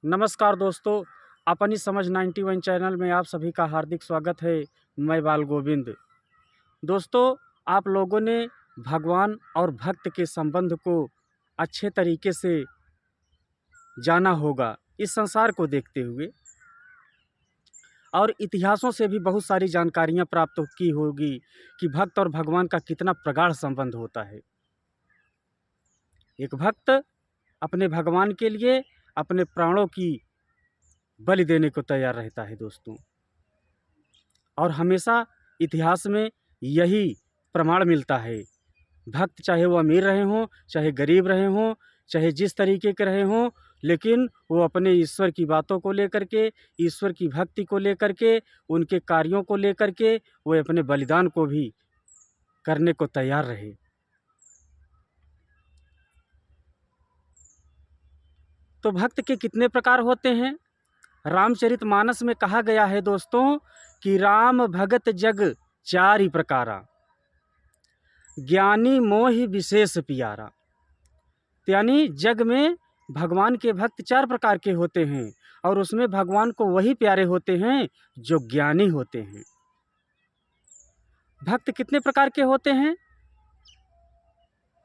नमस्कार दोस्तों, अपनी समझ 91 चैनल में आप सभी का हार्दिक स्वागत है। मैं बाल गोविंद। दोस्तों, आप लोगों ने भगवान और भक्त के संबंध को अच्छे तरीके से जाना होगा इस संसार को देखते हुए, और इतिहासों से भी बहुत सारी जानकारियां प्राप्त की होगी कि भक्त और भगवान का कितना प्रगाढ़ संबंध होता है। एक भक्त अपने भगवान के लिए अपने प्राणों की बलि देने को तैयार रहता है दोस्तों, और हमेशा इतिहास में यही प्रमाण मिलता है। भक्त चाहे वो अमीर रहे हों, चाहे गरीब रहे हों, चाहे जिस तरीके के रहे हों, लेकिन वो अपने ईश्वर की बातों को लेकर के, ईश्वर की भक्ति को लेकर के, उनके कार्यों को लेकर के वो अपने बलिदान को भी करने को तैयार रहे। तो भक्त के कितने प्रकार होते हैं? रामचरितमानस में कहा गया है दोस्तों कि राम भगत जग चारि प्रकारा, ज्ञानी मोहि विशेष प्यारा। यानी जग में भगवान के भक्त चार प्रकार के होते हैं, और उसमें भगवान को वही प्यारे होते हैं जो ज्ञानी होते हैं। भक्त कितने प्रकार के होते हैं?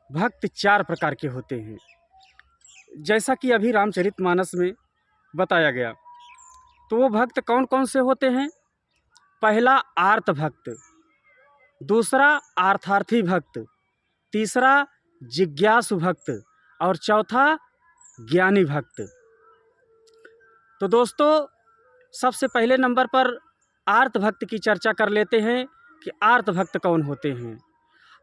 भक्त चार प्रकार के होते हैं, जैसा कि अभी रामचरितमानस में बताया गया। तो वो भक्त कौन कौन से होते हैं? पहला आर्त भक्त, दूसरा अर्थार्थी भक्त, तीसरा जिज्ञासु भक्त, और चौथा ज्ञानी भक्त। तो दोस्तों, सबसे पहले नंबर पर आर्त भक्त की चर्चा कर लेते हैं कि आर्त भक्त कौन होते हैं।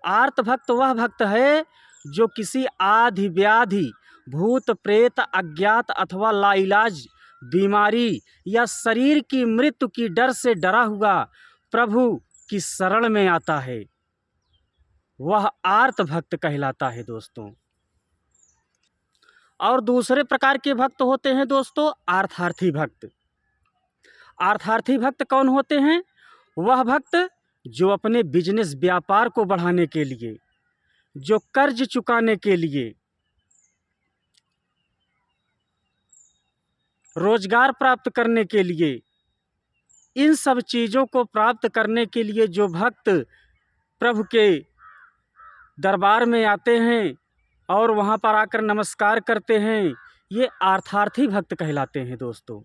आर्त भक्त वह भक्त है जो किसी आधि व्याधि, भूत प्रेत, अज्ञात अथवा लाइलाज बीमारी या शरीर की मृत्यु की डर से डरा हुआ प्रभु की शरण में आता है, वह आर्त भक्त कहलाता है दोस्तों। और दूसरे प्रकार के भक्त होते हैं दोस्तों अर्थार्थी भक्त। अर्थार्थी भक्त कौन होते हैं? वह भक्त जो अपने बिजनेस व्यापार को बढ़ाने के लिए, जो कर्ज चुकाने के लिए, रोजगार प्राप्त करने के लिए, इन सब चीज़ों को प्राप्त करने के लिए जो भक्त प्रभु के दरबार में आते हैं और वहाँ पर आकर नमस्कार करते हैं, ये अर्थार्थी भक्त कहलाते हैं दोस्तों।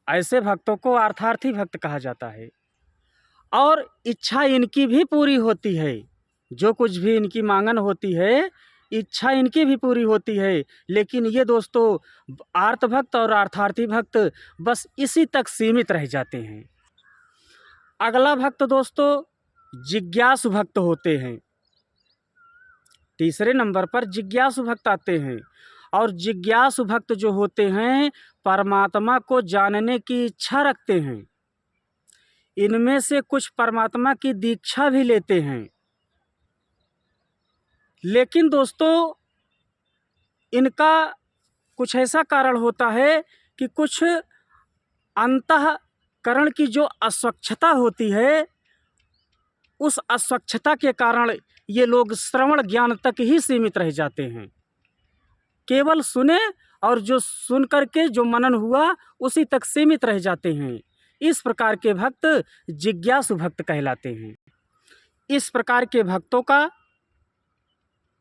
ऐसे भक्तों को अर्थार्थी भक्त कहा जाता है। और इच्छा इनकी भी पूरी होती है, जो कुछ भी इनकी मांगन होती है, इच्छा इनकी भी पूरी होती है। लेकिन ये दोस्तों आर्त भक्त और अर्थार्थी भक्त बस इसी तक सीमित रह जाते हैं। अगला भक्त दोस्तों जिज्ञासु भक्त होते हैं। तीसरे नंबर पर जिज्ञासु भक्त आते हैं। और जिज्ञासु भक्त जो होते हैं परमात्मा को जानने की इच्छा रखते हैं। इनमें से कुछ परमात्मा की दीक्षा भी लेते हैं, लेकिन दोस्तों इनका कुछ ऐसा कारण होता है कि कुछ अंतःकरण की जो अस्वच्छता होती है, उस अस्वच्छता के कारण ये लोग श्रवण ज्ञान तक ही सीमित रह जाते हैं। केवल सुने और जो सुन करके जो मनन हुआ उसी तक सीमित रह जाते हैं। इस प्रकार के भक्त जिज्ञासु भक्त कहलाते हैं। इस प्रकार के भक्तों का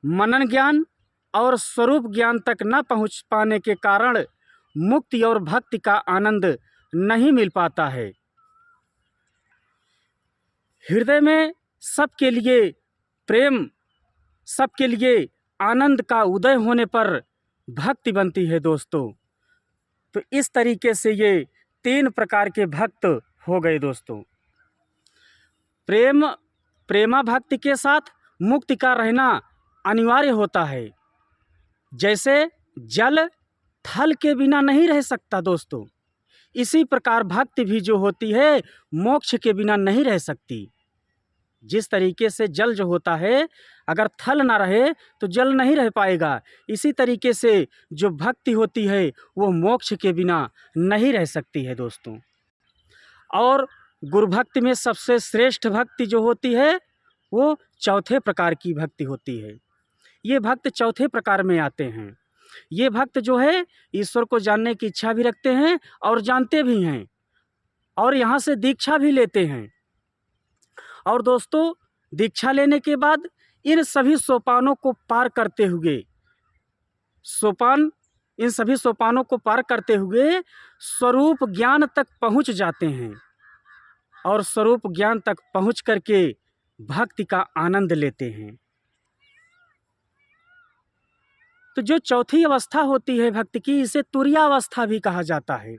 मनन ज्ञान और स्वरूप ज्ञान तक न पहुँच पाने के कारण मुक्ति और भक्ति का आनंद नहीं मिल पाता है। हृदय में सबके लिए प्रेम, सबके लिए आनंद का उदय होने पर भक्ति बनती है दोस्तों। तो इस तरीके से ये तीन प्रकार के भक्त हो गए दोस्तों। प्रेमा भक्ति के साथ मुक्ति का रहना अनिवार्य होता है। जैसे जल थल के बिना नहीं रह सकता दोस्तों, इसी प्रकार भक्ति भी जो होती है मोक्ष के बिना नहीं रह सकती। जिस तरीके से जल जो होता है, अगर थल ना रहे तो जल नहीं रह पाएगा, इसी तरीके से जो भक्ति होती है वो मोक्ष के बिना नहीं रह सकती है दोस्तों। और गुरु भक्ति में सबसे श्रेष्ठ भक्ति जो होती है वो चौथे प्रकार की भक्ति होती है। ये भक्त चौथे प्रकार में आते हैं। ये भक्त जो है ईश्वर को जानने की इच्छा भी रखते हैं और जानते भी हैं और यहाँ से दीक्षा भी लेते हैं। और दोस्तों, दीक्षा लेने के बाद इन सभी सोपानों को पार करते हुए इन सभी सोपानों को पार करते हुए स्वरूप ज्ञान तक पहुँच जाते हैं और स्वरूप ज्ञान तक पहुँच करके भक्ति का आनंद लेते हैं। तो जो चौथी अवस्था होती है भक्ति की, इसे तुरीयावस्था भी कहा जाता है।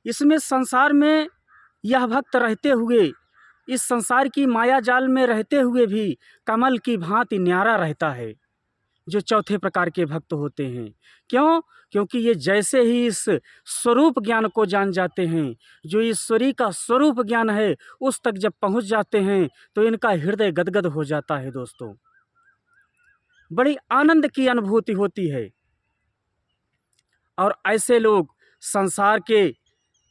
इसमें संसार में यह भक्त रहते हुए, इस संसार की माया जाल में रहते हुए भी कमल की भांति न्यारा रहता है, जो चौथे प्रकार के भक्त होते हैं। क्यों? क्योंकि ये जैसे ही इस स्वरूप ज्ञान को जान जाते हैं, जो ईश्वरी का स्वरूप ज्ञान है, उस तक जब पहुंच जाते हैं तो इनका हृदय गदगद हो जाता है। दोस्तों, बड़ी आनंद की अनुभूति होती है। और ऐसे लोग संसार के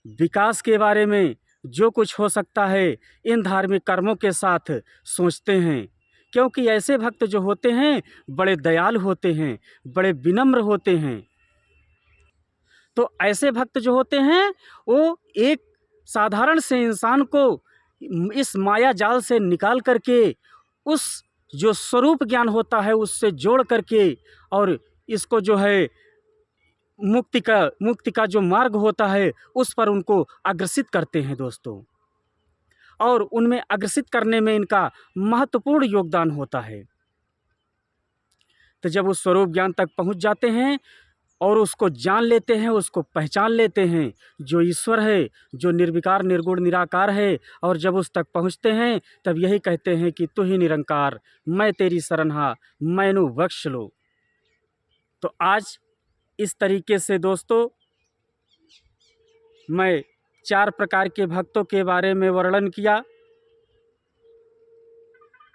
विकास के बारे में जो कुछ हो सकता है इन धार्मिक कर्मों के साथ सोचते हैं, क्योंकि ऐसे भक्त जो होते हैं बड़े दयालु होते हैं, बड़े विनम्र होते हैं। तो ऐसे भक्त जो होते हैं वो एक साधारण से इंसान को इस माया जाल से निकाल करके उस जो स्वरूप ज्ञान होता है उससे जोड़ करके और इसको जो है मुक्ति का जो मार्ग होता है उस पर उनको अग्रसित करते हैं दोस्तों। और उनमें अग्रसित करने में इनका महत्वपूर्ण योगदान होता है। तो जब उस स्वरूप ज्ञान तक पहुंच जाते हैं और उसको जान लेते हैं, उसको पहचान लेते हैं, जो ईश्वर है, जो निर्विकार निर्गुण निराकार है, और जब उस तक पहुंचते हैं तब यही कहते हैं कि तू ही निरंकार, मैं तेरी शरणहा, मैनू बख्श लो। तो आज इस तरीके से दोस्तों मैं 4 प्रकार के भक्तों के बारे में वर्णन किया।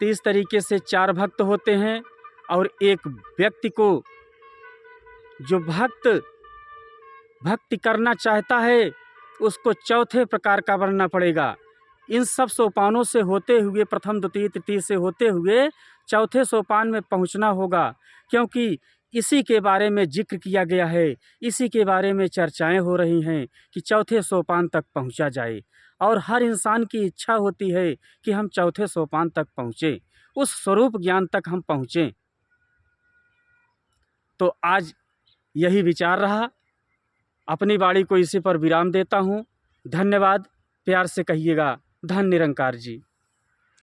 तो इस तरीके से 4 भक्त होते हैं और एक व्यक्ति को जो भक्ति करना चाहता है उसको चौथे प्रकार का बनना पड़ेगा। इन सब सोपानों से होते हुए, प्रथम द्वितीय तृतीय से होते हुए चौथे सोपान में पहुंचना होगा, क्योंकि इसी के बारे में जिक्र किया गया है, इसी के बारे में चर्चाएं हो रही हैं कि चौथे सोपान तक पहुंचा जाए। और हर इंसान की इच्छा होती है कि हम चौथे सोपान तक पहुँचें, उस स्वरूप ज्ञान तक हम पहुँचें। तो आज यही विचार रहा। अपनी वाणी को इसी पर विराम देता हूँ। धन्यवाद। प्यार से कहिएगा, धन निरंकार जी।